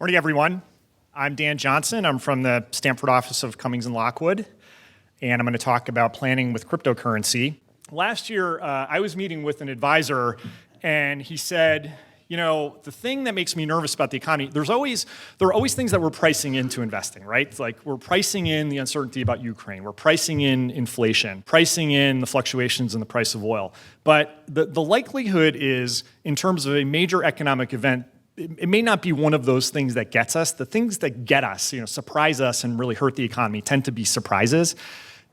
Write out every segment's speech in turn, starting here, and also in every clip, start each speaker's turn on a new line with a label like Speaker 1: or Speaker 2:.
Speaker 1: Morning, everyone. I'm Dan Johnson. I'm from the Stamford office of Cummings and Lockwood, and I'm going to talk about planning with cryptocurrency. Last year, I was meeting with an advisor, and he said, the thing that makes me nervous about the economy, there are always things that we're pricing into investing, right? It's like we're pricing in the uncertainty about Ukraine, we're pricing in inflation, pricing in the fluctuations in the price of oil. But the likelihood is, in terms of a major economic event, it may not be one of those things that gets us. The things that get us, surprise us and really hurt the economy tend to be surprises.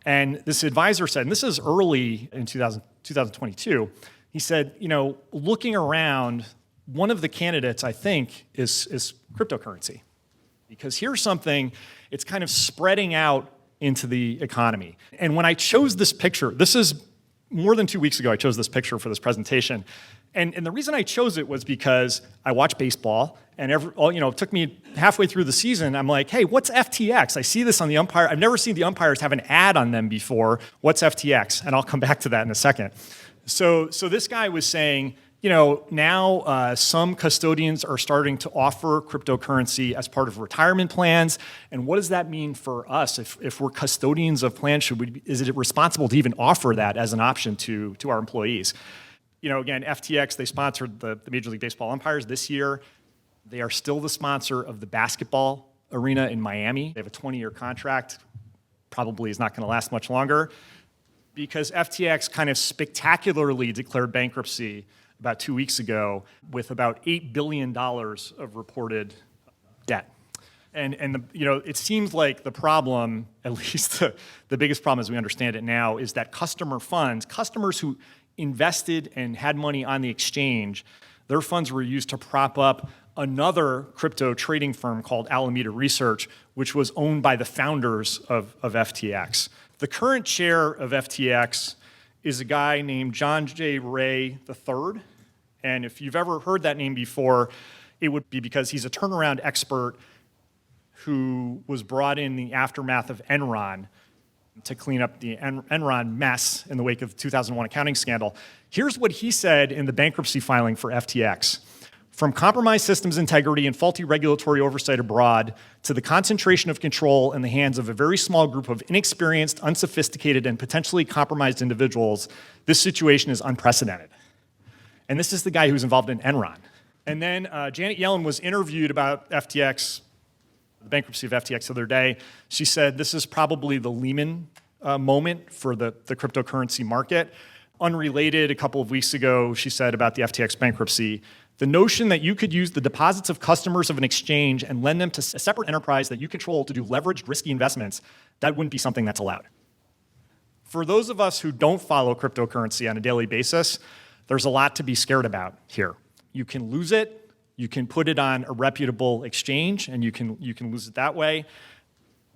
Speaker 1: And this advisor said, and this is early in 2022, he said, looking around, one of the candidates, I think, is cryptocurrency. Because here's something, it's kind of spreading out into the economy. And when I chose this picture, this is more than 2 weeks ago, I chose this picture for this presentation. And the reason I chose it was because I watch baseball, and it took me halfway through the season. I'm like, hey, what's FTX? I see this on the umpire. I've never seen the umpires have an ad on them before. What's FTX? And I'll come back to that in a second. So this guy was saying, now some custodians are starting to offer cryptocurrency as part of retirement plans. And what does that mean for us? If we're custodians of plans, is it responsible to even offer that as an option to our employees? Again, FTX, they sponsored the Major League Baseball umpires this year. They are still the sponsor of the basketball arena in Miami. They have a 20-year contract. Probably is not going to last much longer because FTX kind of spectacularly declared bankruptcy about 2 weeks ago with about $8 billion of reported debt. And it seems like the problem, at least the biggest problem as we understand it now, is that customer funds, customers who invested and had money on the exchange, their funds were used to prop up another crypto trading firm called Alameda Research, which was owned by the founders of FTX. The current chair of FTX is a guy named John J. Ray III. And if you've ever heard that name before, it would be because he's a turnaround expert who was brought in the aftermath of Enron to clean up the Enron mess in the wake of the 2001 accounting scandal. Here's what he said in the bankruptcy filing for FTX. From compromised systems integrity and faulty regulatory oversight abroad to the concentration of control in the hands of a very small group of inexperienced, unsophisticated, and potentially compromised individuals, this situation is unprecedented. And this is the guy who's involved in Enron. And then Janet Yellen was interviewed about FTX, the bankruptcy of FTX the other day. She said this is probably the Lehman moment for the cryptocurrency market. Unrelated, a couple of weeks ago, she said about the FTX bankruptcy, the notion that you could use the deposits of customers of an exchange and lend them to a separate enterprise that you control to do leveraged, risky investments, that wouldn't be something that's allowed. For those of us who don't follow cryptocurrency on a daily basis, there's a lot to be scared about here. You can lose it. You can put it on a reputable exchange, and you can lose it that way.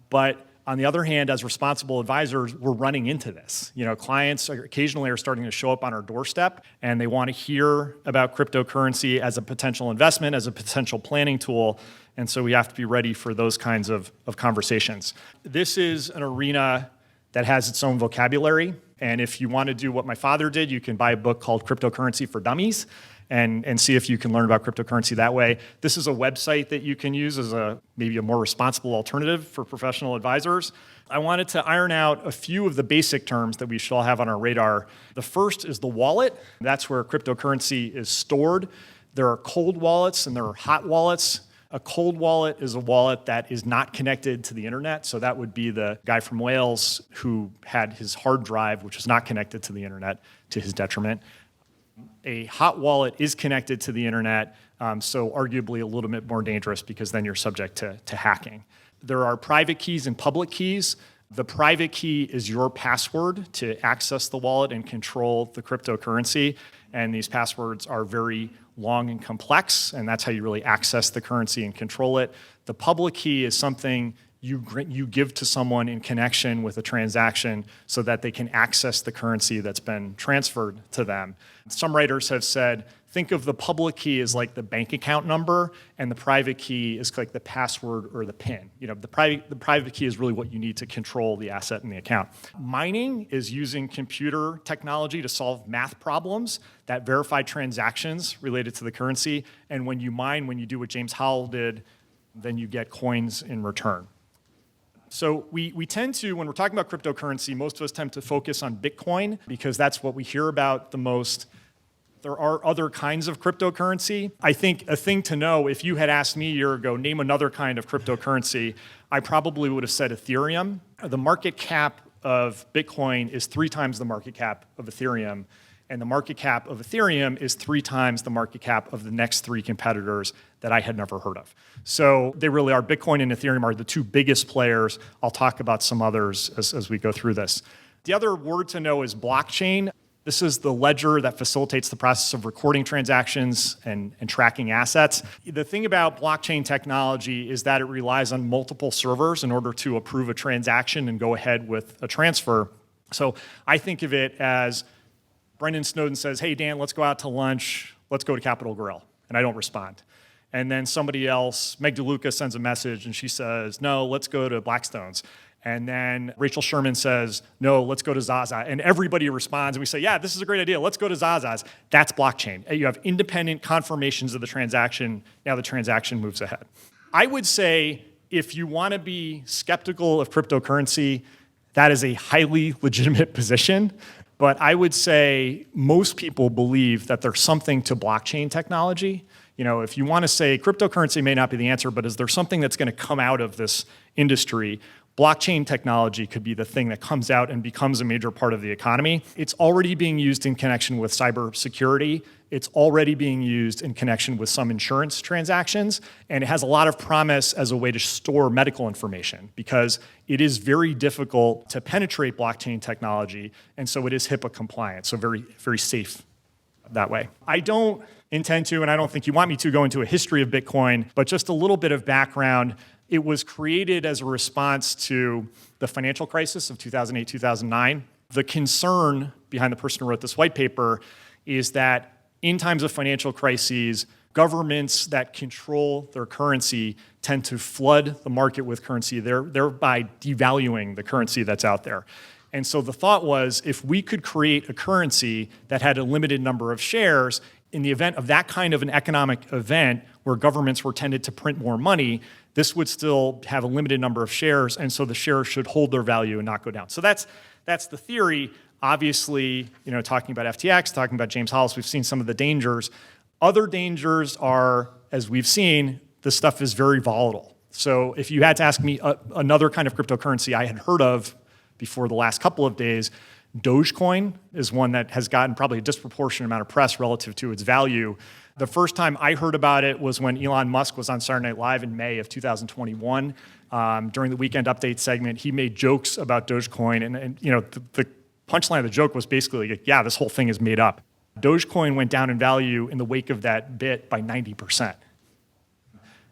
Speaker 1: But on the other hand, as responsible advisors, we're running into this. Clients occasionally are starting to show up on our doorstep, and they want to hear about cryptocurrency as a potential investment, as a potential planning tool, and so we have to be ready for those kinds of conversations. This is an arena that has its own vocabulary, and if you want to do what my father did, you can buy a book called Cryptocurrency for Dummies, and see if you can learn about cryptocurrency that way. This is a website that you can use as maybe a more responsible alternative for professional advisors. I wanted to iron out a few of the basic terms that we should all have on our radar. The first is the wallet. That's where cryptocurrency is stored. There are cold wallets and there are hot wallets. A cold wallet is a wallet that is not connected to the internet. So that would be the guy from Wales who had his hard drive, which was not connected to the internet, to his detriment. A hot wallet is connected to the internet, so arguably a little bit more dangerous because then you're subject to hacking. There are private keys and public keys. The private key is your password to access the wallet and control the cryptocurrency, and these passwords are very long and complex, and that's how you really access the currency and control it. The public key is something you give to someone in connection with a transaction so that they can access the currency that's been transferred to them. Some writers have said, think of the public key as like the bank account number, and the private key is like the password or the PIN. The private key is really what you need to control the asset in the account. Mining is using computer technology to solve math problems that verify transactions related to the currency. And when you mine, when you do what James Howell did then you get coins in return. So we tend to, when we're talking about cryptocurrency, most of us tend to focus on Bitcoin because that's what we hear about the most. There are other kinds of cryptocurrency. I think a thing to know, if you had asked me a year ago, name another kind of cryptocurrency, I probably would have said Ethereum. The market cap of Bitcoin is 3 times the market cap of Ethereum, and the market cap of Ethereum is 3 times the market cap of the next 3 competitors that I had never heard of. So they really are. Bitcoin and Ethereum are the 2 biggest players. I'll talk about some others as we go through this. The other word to know is blockchain. This is the ledger that facilitates the process of recording transactions and tracking assets. The thing about blockchain technology is that it relies on multiple servers in order to approve a transaction and go ahead with a transfer. So I think of it as Brendan Snowden says, hey, Dan, let's go out to lunch. Let's go to Capitol Grill. And I don't respond. And then somebody else, Meg DeLuca, sends a message and she says, no, let's go to Blackstone's. And then Rachel Sherman says, no, let's go to Zaza. And everybody responds and we say, yeah, this is a great idea. Let's go to Zaza's. That's blockchain. You have independent confirmations of the transaction. Now the transaction moves ahead. I would say if you want to be skeptical of cryptocurrency, that is a highly legitimate position. But I would say most people believe that there's something to blockchain technology. You know, if you want to say cryptocurrency may not be the answer, but is there something that's going to come out of this industry? Blockchain technology could be the thing that comes out and becomes a major part of the economy. It's already being used in connection with cybersecurity. It's already being used in connection with some insurance transactions. And it has a lot of promise as a way to store medical information because it is very difficult to penetrate blockchain technology. And so it is HIPAA compliant, so very, very safe that way. I don't intend to, and I don't think you want me to, go into a history of Bitcoin, but just a little bit of background. It was created as a response to the financial crisis of 2008, 2009. The concern behind the person who wrote this white paper is that in times of financial crises, governments that control their currency tend to flood the market with currency, thereby devaluing the currency that's out there. And so the thought was, if we could create a currency that had a limited number of shares, in the event of that kind of an economic event where governments were tended to print more money, this would still have a limited number of shares, and so the shares should hold their value and not go down. So that's the theory. Obviously, you know, talking about FTX, talking about James Hollis, we've seen some of the dangers. Other dangers are, as we've seen, this stuff is very volatile. So if you had to ask me another kind of cryptocurrency I had heard of before the last couple of days, Dogecoin is one that has gotten probably a disproportionate amount of press relative to its value. The first time I heard about it was when Elon Musk was on Saturday Night Live in May of 2021. During the Weekend Update segment, he made jokes about Dogecoin, and you know, the punchline of the joke was basically, like, yeah, this whole thing is made up. Dogecoin went down in value in the wake of that bit by 90%.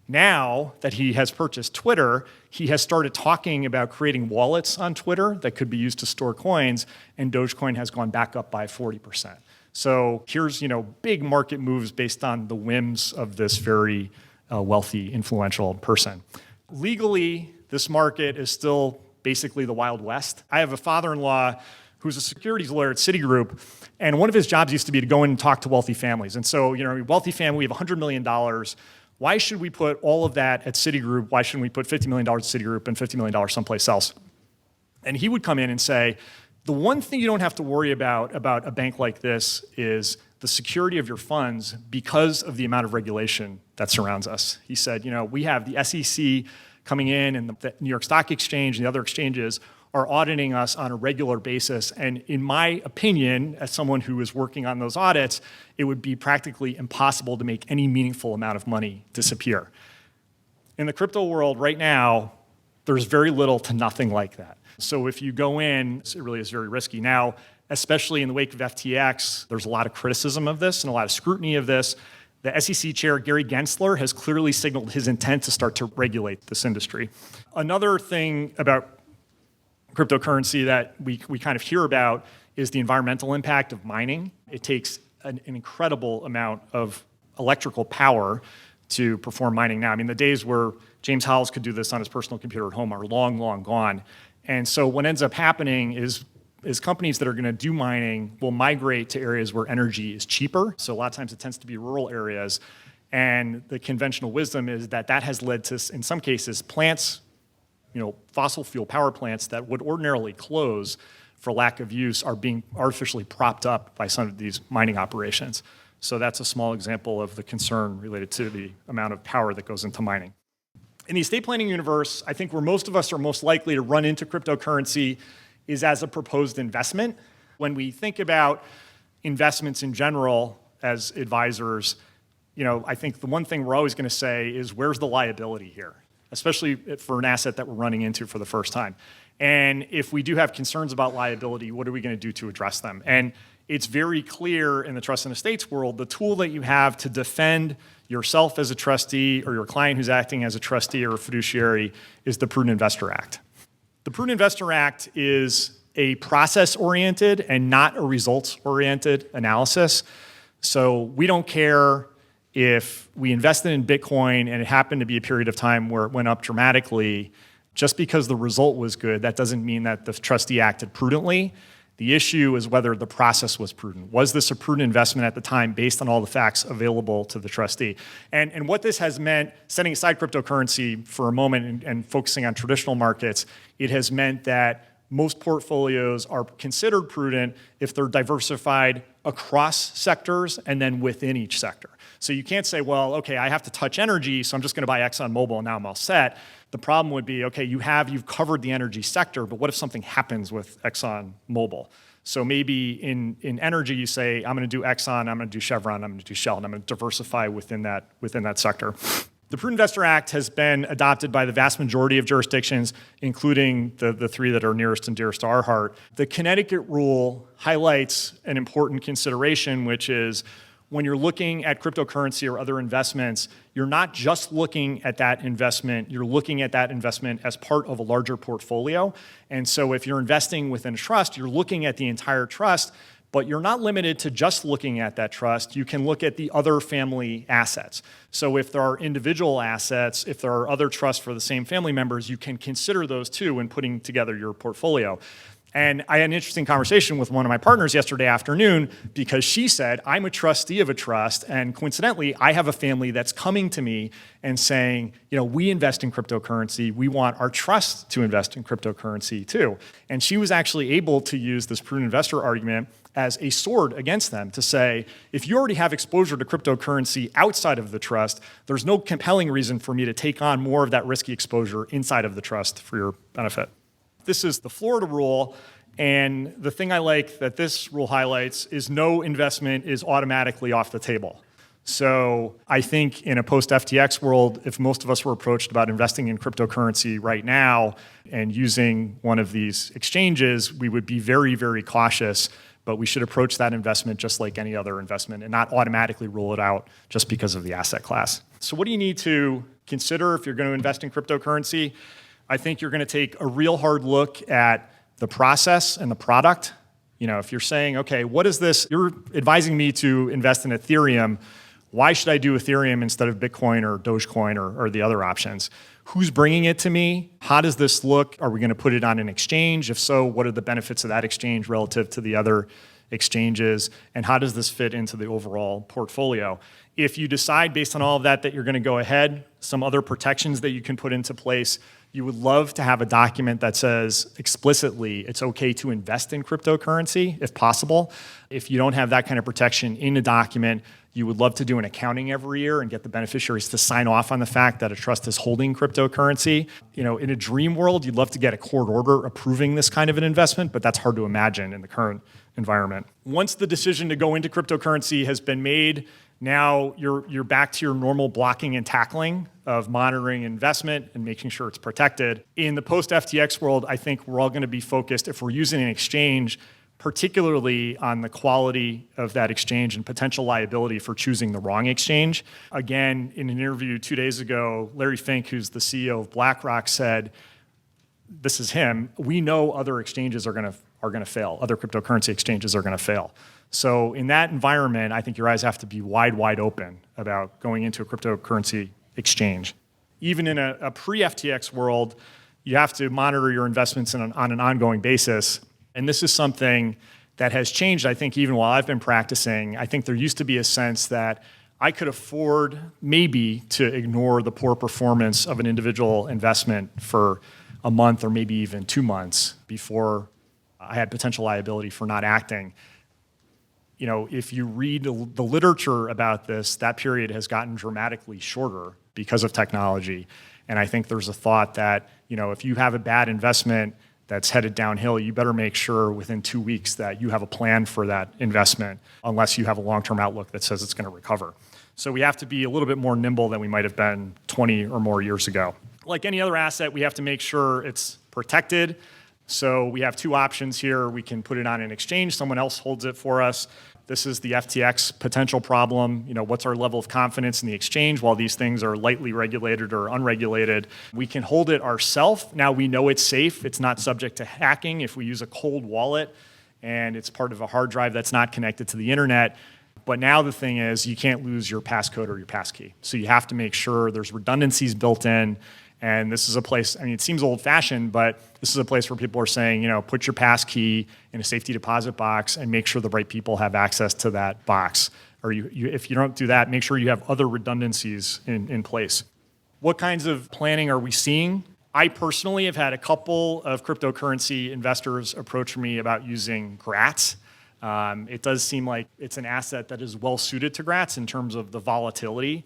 Speaker 1: Now that he has purchased Twitter, he has started talking about creating wallets on Twitter that could be used to store coins, and Dogecoin has gone back up by 40%. So here's, you know, big market moves based on the whims of this very wealthy, influential person. Legally, this market is still basically the Wild West. I have a father-in-law who's a securities lawyer at Citigroup, and one of his jobs used to be to go in and talk to wealthy families. And so, you know, wealthy family, we have $100 million. Why should we put all of that at Citigroup? Why shouldn't we put $50 million at Citigroup and $50 million someplace else? And he would come in and say, the one thing you don't have to worry about a bank like this is the security of your funds because of the amount of regulation that surrounds us. He said, you know, we have the SEC coming in and the New York Stock Exchange and the other exchanges are auditing us on a regular basis. And in my opinion, as someone who is working on those audits, it would be practically impossible to make any meaningful amount of money disappear. In the crypto world right now, there's very little to nothing like that. So if you go in, it really is very risky. Now, especially in the wake of FTX, there's a lot of criticism of this and a lot of scrutiny of this. The SEC chair, Gary Gensler, has clearly signaled his intent to start to regulate this industry. Another thing about cryptocurrency that we kind of hear about is the environmental impact of mining. It takes an incredible amount of electrical power to perform mining now. I mean, the days where James Hollis could do this on his personal computer at home are long, long gone. And so what ends up happening is companies that are going to do mining will migrate to areas where energy is cheaper. So a lot of times it tends to be rural areas. And the conventional wisdom is that that has led to, in some cases, plants, fossil fuel power plants that would ordinarily close for lack of use are being artificially propped up by some of these mining operations. So that's a small example of the concern related to the amount of power that goes into mining. In the estate planning universe, I think where most of us are most likely to run into cryptocurrency is as a proposed investment. When we think about investments in general as advisors, I think the one thing we're always going to say is, where's the liability here? Especially for an asset that we're running into for the first time. And if we do have concerns about liability, what are we going to do to address them? And it's very clear in the trust and estates world, the tool that you have to defend yourself as a trustee or your client who's acting as a trustee or a fiduciary is the Prudent Investor Act. The Prudent Investor Act is a process-oriented and not a results-oriented analysis. So we don't care if we invested in Bitcoin and it happened to be a period of time where it went up dramatically. Just because the result was good, that doesn't mean that the trustee acted prudently. The issue is whether the process was prudent. Was this a prudent investment at the time based on all the facts available to the trustee? And what this has meant, setting aside cryptocurrency for a moment and focusing on traditional markets, it has meant that most portfolios are considered prudent if they're diversified across sectors and then within each sector. So you can't say, well, okay, I have to touch energy, so I'm just going to buy ExxonMobil and now I'm all set. The problem would be, okay, you've covered the energy sector, but what if something happens with ExxonMobil? So maybe in energy you say, I'm going to do Exxon, I'm going to do Chevron, I'm going to do Shell, and I'm going to diversify within that sector. The Prudent Investor Act has been adopted by the vast majority of jurisdictions, including the three that are nearest and dearest to our heart. The Connecticut rule highlights an important consideration, which is when you're looking at cryptocurrency or other investments, you're not just looking at that investment, you're looking at that investment as part of a larger portfolio. And so if you're investing within a trust, you're looking at the entire trust, but you're not limited to just looking at that trust. You can look at the other family assets. So if there are individual assets, if there are other trusts for the same family members, you can consider those too when putting together your portfolio. And I had an interesting conversation with one of my partners yesterday afternoon because she said, I'm a trustee of a trust, and coincidentally, I have a family that's coming to me and saying, we invest in cryptocurrency, we want our trust to invest in cryptocurrency too. And she was actually able to use this prudent investor argument as a sword against them to say, if you already have exposure to cryptocurrency outside of the trust, there's no compelling reason for me to take on more of that risky exposure inside of the trust for your benefit. This is the Florida rule, and the thing I like that this rule highlights is no investment is automatically off the table. So I think in a post-FTX world, if most of us were approached about investing in cryptocurrency right now and using one of these exchanges, we would be very, very cautious, but we should approach that investment just like any other investment and not automatically rule it out just because of the asset class. So what do you need to consider if you're going to invest in cryptocurrency? I think you're going to take a real hard look at the process and the product. If you're saying, okay, what is this? You're advising me to invest in Ethereum. Why should I do Ethereum instead of Bitcoin or Dogecoin or the other options? Who's bringing it to me? How does this look? Are we going to put it on an exchange? If so, what are the benefits of that exchange relative to the other exchanges? And how does this fit into the overall portfolio? If you decide based on all of that you're going to go ahead, some other protections that you can put into place, you would love to have a document that says explicitly it's okay to invest in cryptocurrency if possible. If you don't have that kind of protection in a document, you would love to do an accounting every year and get the beneficiaries to sign off on the fact that a trust is holding cryptocurrency. In a dream world, you'd love to get a court order approving this kind of an investment, but that's hard to imagine in the current environment. Once the decision to go into cryptocurrency has been made, now you're back to your normal blocking and tackling of monitoring investment and making sure it's protected. In the post-FTX world, I think we're all going to be focused, if we're using an exchange, particularly on the quality of that exchange and potential liability for choosing the wrong exchange. Again, in an interview 2 days ago, Larry Fink, who's the CEO of BlackRock, said, this is him, we know other exchanges are going to fail. Other cryptocurrency exchanges are going to fail. So in that environment, I think your eyes have to be wide open about going into a cryptocurrency exchange. Even in a pre-FTX world, you have to monitor your investments on an ongoing basis. And this is something that has changed, I think, even while I've been practicing. I think there used to be a sense that I could afford maybe to ignore the poor performance of an individual investment for a month or maybe even 2 months before I had potential liability for not acting. If you read the literature about this, that period has gotten dramatically shorter because of technology. And I think there's a thought that, if you have a bad investment that's headed downhill, you better make sure within 2 weeks that you have a plan for that investment, unless you have a long-term outlook that says it's going to recover. So we have to be a little bit more nimble than we might have been 20 or more years ago. Like any other asset, we have to make sure it's protected. So we have 2 options here. We can put it on an exchange. Someone else holds it for us. This is the FTX potential problem. What's our level of confidence in the exchange while these things are lightly regulated or unregulated? We can hold it ourselves. Now we know it's safe. It's not subject to hacking if we use a cold wallet and it's part of a hard drive that's not connected to the internet. But now the thing is, you can't lose your passcode or your passkey. So you have to make sure there's redundancies built in. And this is a place, it seems old-fashioned, but this is a place where people are saying, put your passkey in a safety deposit box and make sure the right people have access to that box. Or if you don't do that, make sure you have other redundancies in place. What kinds of planning are we seeing? I personally have had a couple of cryptocurrency investors approach me about using GRATs. It does seem like it's an asset that is well-suited to GRATs in terms of the volatility.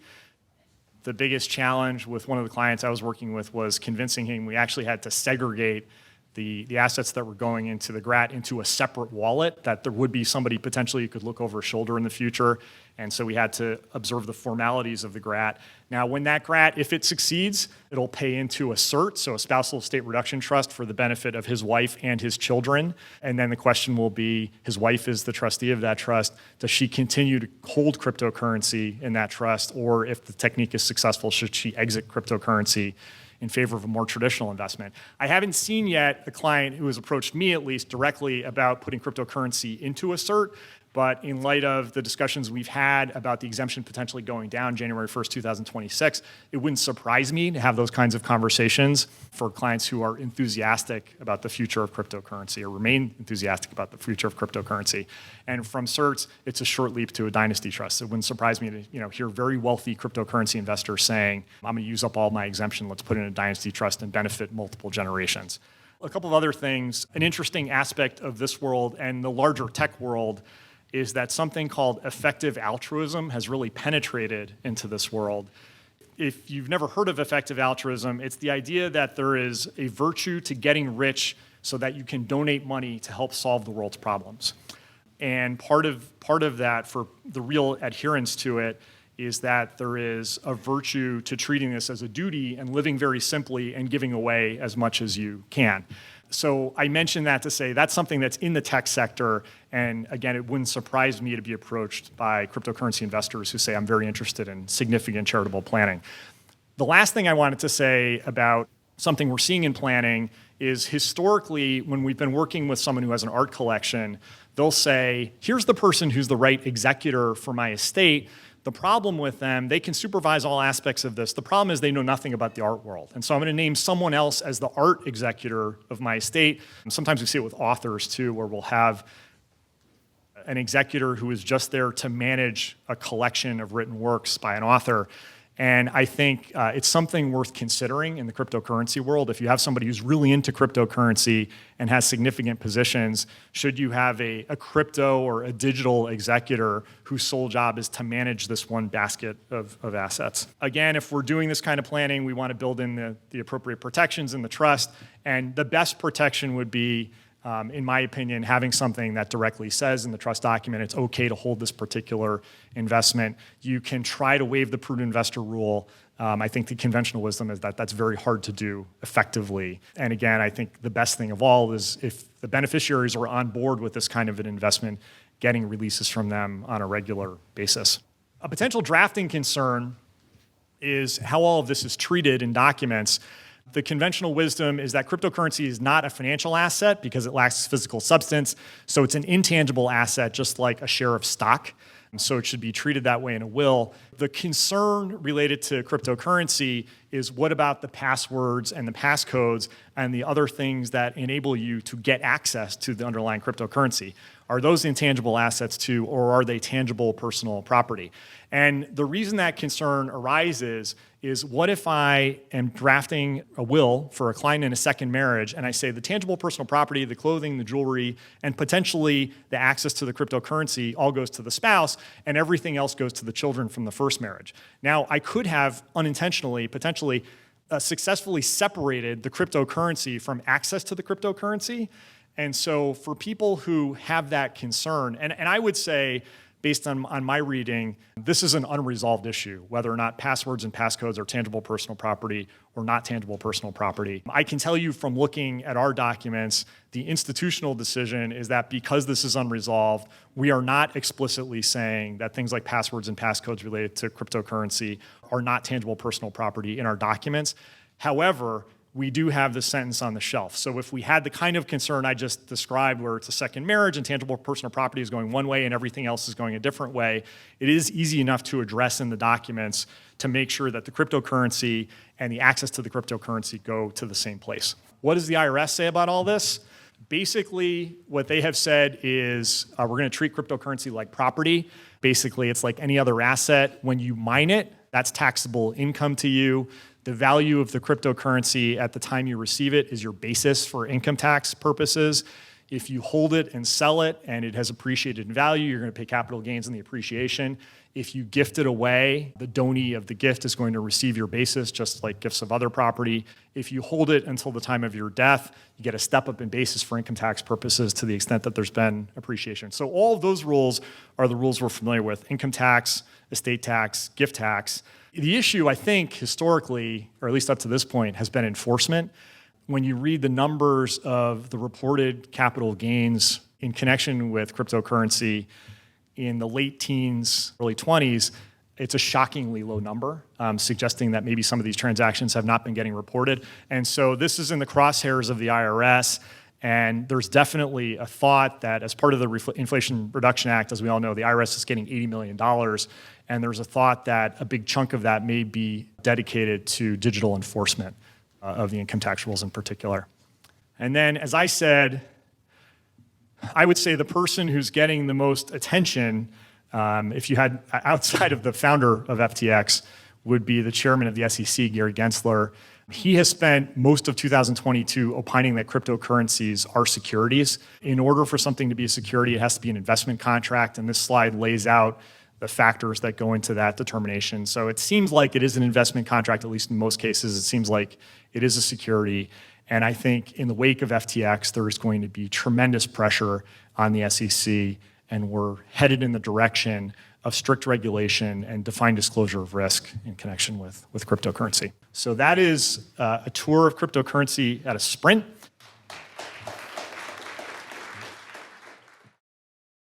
Speaker 1: The biggest challenge with one of the clients I was working with was convincing him we actually had to segregate the assets that were going into the GRAT into a separate wallet, that there would be somebody potentially who could look over his shoulder in the future. And so we had to observe the formalities of the GRAT. Now, when that GRAT, if it succeeds, it'll pay into a CERT, so a spousal estate reduction trust, for the benefit of his wife and his children. And then the question will be, his wife is the trustee of that trust. Does she continue to hold cryptocurrency in that trust? Or if the technique is successful, should she exit cryptocurrency in favor of a more traditional investment? I haven't seen yet a client who has approached me, at least directly, about putting cryptocurrency into a CERT. But in light of the discussions we've had about the exemption potentially going down January 1st, 2026, it wouldn't surprise me to have those kinds of conversations for clients who are enthusiastic about the future of cryptocurrency or remain enthusiastic about the future of cryptocurrency. And from CERTs, it's a short leap to a dynasty trust. It wouldn't surprise me to hear very wealthy cryptocurrency investors saying, I'm going to use up all my exemption, let's put it in a dynasty trust and benefit multiple generations. A couple of other things. An interesting aspect of this world and the larger tech world is that something called effective altruism has really penetrated into this world. If you've never heard of effective altruism, it's the idea that there is a virtue to getting rich so that you can donate money to help solve the world's problems. And part of that, for the real adherence to it, is that there is a virtue to treating this as a duty and living very simply and giving away as much as you can. So I mentioned that to say that's something that's in the tech sector. And again, it wouldn't surprise me to be approached by cryptocurrency investors who say, I'm very interested in significant charitable planning. The last thing I wanted to say about something we're seeing in planning is historically, when we've been working with someone who has an art collection, they'll say, here's the person who's the right executor for my estate. The problem with them, they can supervise all aspects of this. The problem is they know nothing about the art world. And so I'm going to name someone else as the art executor of my estate. And sometimes we see it with authors too, where we'll have an executor who is just there to manage a collection of written works by an author. And I think it's something worth considering in the cryptocurrency world. If you have somebody who's really into cryptocurrency and has significant positions, should you have a crypto or a digital executor whose sole job is to manage this one basket of assets? Again, if we're doing this kind of planning, we want to build in the appropriate protections in the trust. And the best protection would be, in my opinion, having something that directly says in the trust document it's okay to hold this particular investment. You can try to waive the prudent investor rule. I think the conventional wisdom is that that's very hard to do effectively. And again, I think the best thing of all is if the beneficiaries are on board with this kind of an investment, getting releases from them on a regular basis. A potential drafting concern is how all of this is treated in documents. The conventional wisdom is that cryptocurrency is not a financial asset because it lacks physical substance. So it's an intangible asset, just like a share of stock. And so it should be treated that way in a will. The concern related to cryptocurrency is what about the passwords and the passcodes and the other things that enable you to get access to the underlying cryptocurrency? Are those intangible assets too, or are they tangible personal property? And the reason that concern arises is, what if I am drafting a will for a client in a second marriage and I say the tangible personal property, the clothing, the jewelry, and potentially the access to the cryptocurrency all goes to the spouse and everything else goes to the children from the first marriage. Now, I could have unintentionally, potentially, successfully separated the cryptocurrency from access to the cryptocurrency. And so for people who have that concern, and I would say, based on my reading, this is an unresolved issue, whether or not passwords and passcodes are tangible personal property or not tangible personal property. I can tell you from looking at our documents, the institutional decision is that because this is unresolved, we are not explicitly saying that things like passwords and passcodes related to cryptocurrency are not tangible personal property in our documents. However, we do have the sentence on the shelf. So if we had the kind of concern I just described, where it's a second marriage and tangible personal property is going one way and everything else is going a different way, it is easy enough to address in the documents to make sure that the cryptocurrency and the access to the cryptocurrency go to the same place. What does the IRS say about all this? Basically, what they have said is we're going to treat cryptocurrency like property. Basically, it's like any other asset. When you mine it, that's taxable income to you. The value of the cryptocurrency at the time you receive it is your basis for income tax purposes. If you hold it and sell it and it has appreciated in value, you're going to pay capital gains on the appreciation. If you gift it away, the donee of the gift is going to receive your basis, just like gifts of other property. If you hold it until the time of your death, you get a step up in basis for income tax purposes to the extent that there's been appreciation. So all of those rules are the rules we're familiar with: income tax, estate tax, gift tax. The issue, I think, historically, or at least up to this point, has been enforcement. When you read the numbers of the reported capital gains in connection with cryptocurrency in the late teens, early 20s, it's a shockingly low number, suggesting that maybe some of these transactions have not been getting reported. And so this is in the crosshairs of the IRS. And there's definitely a thought that as part of the Inflation Reduction Act, as we all know, the IRS is getting $80 million. And there's a thought that a big chunk of that may be dedicated to digital enforcement of the income tax rules in particular. And then, as I said, I would say the person who's getting the most attention, if you had outside of the founder of FTX, would be the chairman of the SEC, Gary Gensler. He has spent most of 2022 opining that cryptocurrencies are securities. In order for something to be a security, it has to be an investment contract, and this slide lays out the factors that go into that determination. So it seems like it is an investment contract, at least in most cases. It seems like it is a security. And I think in the wake of FTX, there is going to be tremendous pressure on the SEC, and we're headed in the direction of strict regulation and defined disclosure of risk in connection with cryptocurrency. So that is a tour of cryptocurrency at a sprint.